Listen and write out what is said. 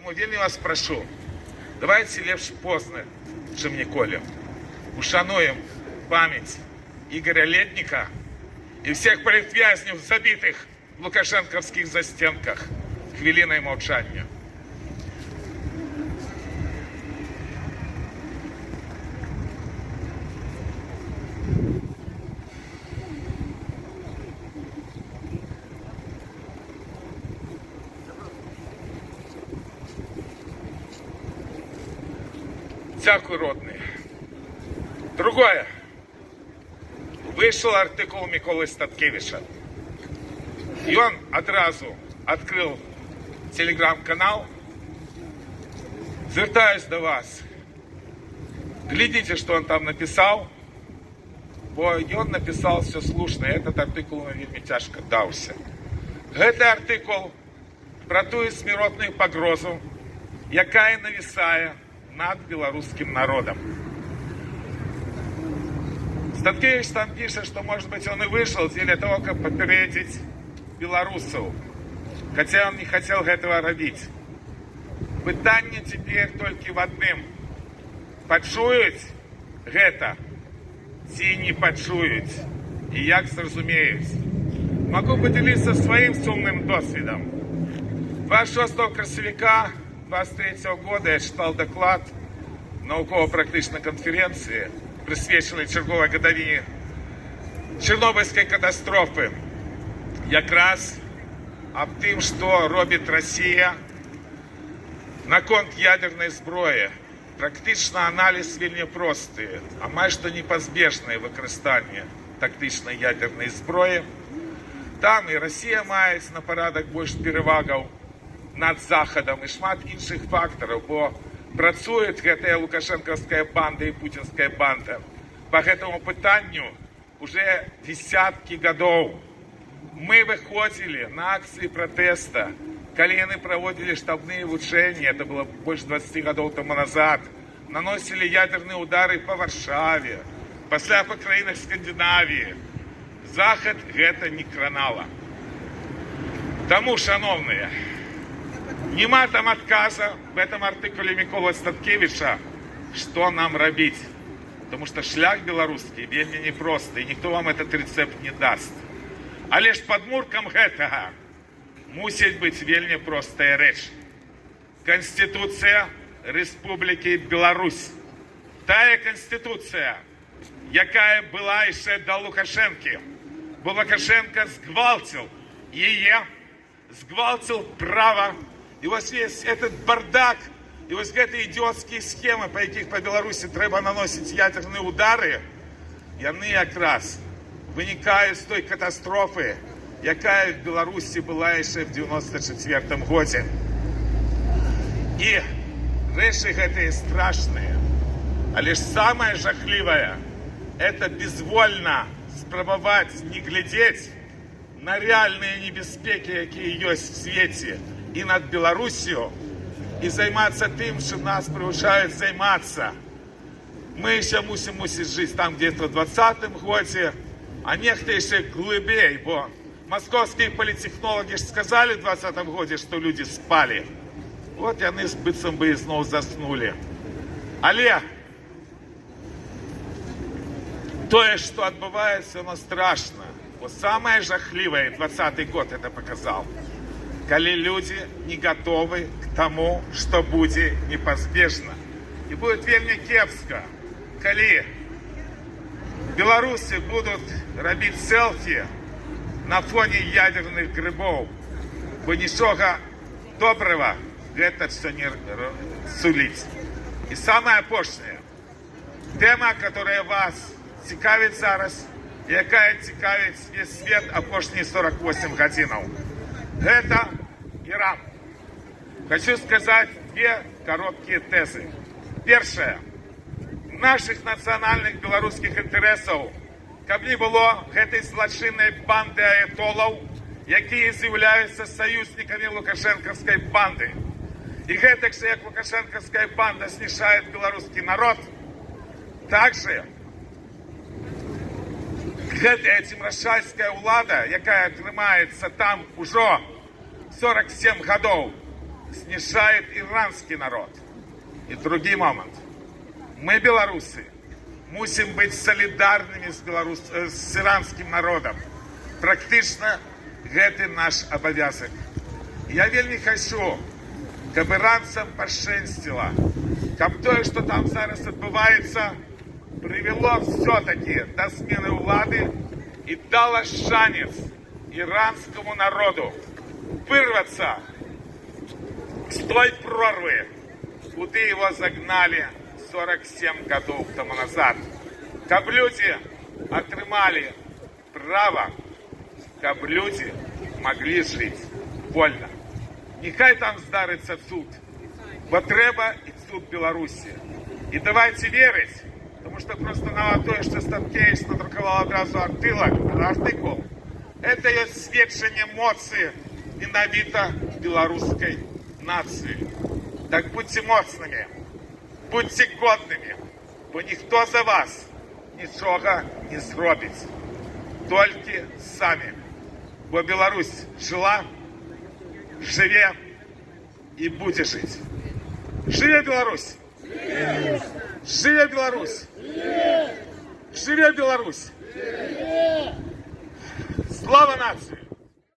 Тому вельми вас прошу, давайте лепш поздно, чим ніколи. Ушануємо пам'ять Ігоря Лєдніка і всіх політв'язнів, забитих в лукашенківських застенках, хвилиною мовчання. Дякую, родные. Другое. Вышел артикул Миколы Статкевича. И он одразу открыл телеграм-канал. Звертаюсь до вас. Глядите, что он там написал. Бо он написал все слушно. Этот артикул вельми тяжко дался. Это артикул про ту смертную погрозу, якая нависая над белорусским народом. Статкевич там пишет, что, может быть, он и вышел для того, как попередить белорусов. Хотя он не хотел этого робить. Пытание теперь только в одном. Почують это, ці не почують. И як зрозуміють. Могу поделиться своим сумным досвидом. 26 красовика 23 года я читал доклад науково-практичной конференции, присвяченной черговой годовині Чорнобильської катастрофи. Якраз об тим, що робить Росія на конт ядерної зброї. Практично аналіз вельми простий, а майже непозбіжне використання тактичної ядерної зброї. Там і Росія має на порядок більше перевагів над Заходом і шмат інших факторів, бо працює ця лукашенківська банда і путінська банда по цьому питанню уже десятки років. Ми виходили на акції протесту, коли вони проводили штабні влучення, це було більше 20 років тому назад, наносили ядерні удари по Варшаві, після по країнах Скандинавії. Захід це не кранало. Тому, шановні, нема там отказа в этом артикуле Миколы Статкевича, что нам робить. Потому что шлях белорусский вельми непростый, и никто вам этот рецепт не даст. А лишь подмурком этого мусить быть вельми простая речь. Конституция Республики Беларусь. Тая конституция, якая была еще до Лукашенки. Бо Лукашенко сгвалтил ее, сгвалтил право. И вот весь этот бардак, и вот эти идиотские схемы, по яких по Беларуси треба наносить ядерные удары, яны якраз виникають з той катастрофи, яка в Беларуси была еще в 94 году. И речи гэтые страшные, а лишь самое жахливое, это безвольно спробовать не глядеть на реальные небезпеки, які есть в свете, и над Белоруссию, и займаться тем, что нас приучают заниматься. Мы еще мусим жить там где-то в 20-м году, а некто еще глубей, бо московские политтехнологи сказали в 20-м году, что люди спали. Вот они быцем бы и снова заснули. Але то, что отбывается, оно страшно. Вот самое жахливое, 20-й год это показал. Коли люди не готовы к тому, что будет непозбежно. И будет вельми кепска, коли белорусы будут робить селфи на фоне ядерных грибов. Бо ничего доброго это все не сулить. И самое опошнее, тема, которая вас цікавить зараз, яка цікавить весь свет опошние 48 годинов. Это Иран. Хочу сказать две короткие тезы. Первое. Наших национальных белорусских интересов, каб не было этой злочинной банды аятолов, які з'являються союзниками лукашенковской банды. И гэтак же, як лукашенковская банда знішает белорусский народ, также гэтая цімрашальская ўлада, якая трымаецца там ужо 47 годов, снижает иранский народ. И другий момент. Мы, белорусы, мусим быть солидарными с иранским народом. Практично это наш обовязок. Я вельми хочу, каб иранцам пошенстило, каб то, что там зараз отбывается, привело все-таки до смены влады и дало шанс иранскому народу вырваться с той прорвы, куда его загнали 47 годов тому назад. Каб люди отрымали право, каб люди могли жить вольно. Нехай там здариться суд, бо треба і суд Білорусі. І давайте вірити, тому що просто на те, що Станкевич надрукував одразу артикул, это є свідчення моці ненавита білоруської нації. Так будьте моцними, будьте годними, бо ніхто за вас нічого не зробить. Тільки самі. Бо Білорусь жила, живе и будет жить. Живе Беларусь! Живе Беларусь! Живе Беларусь! Слава нации!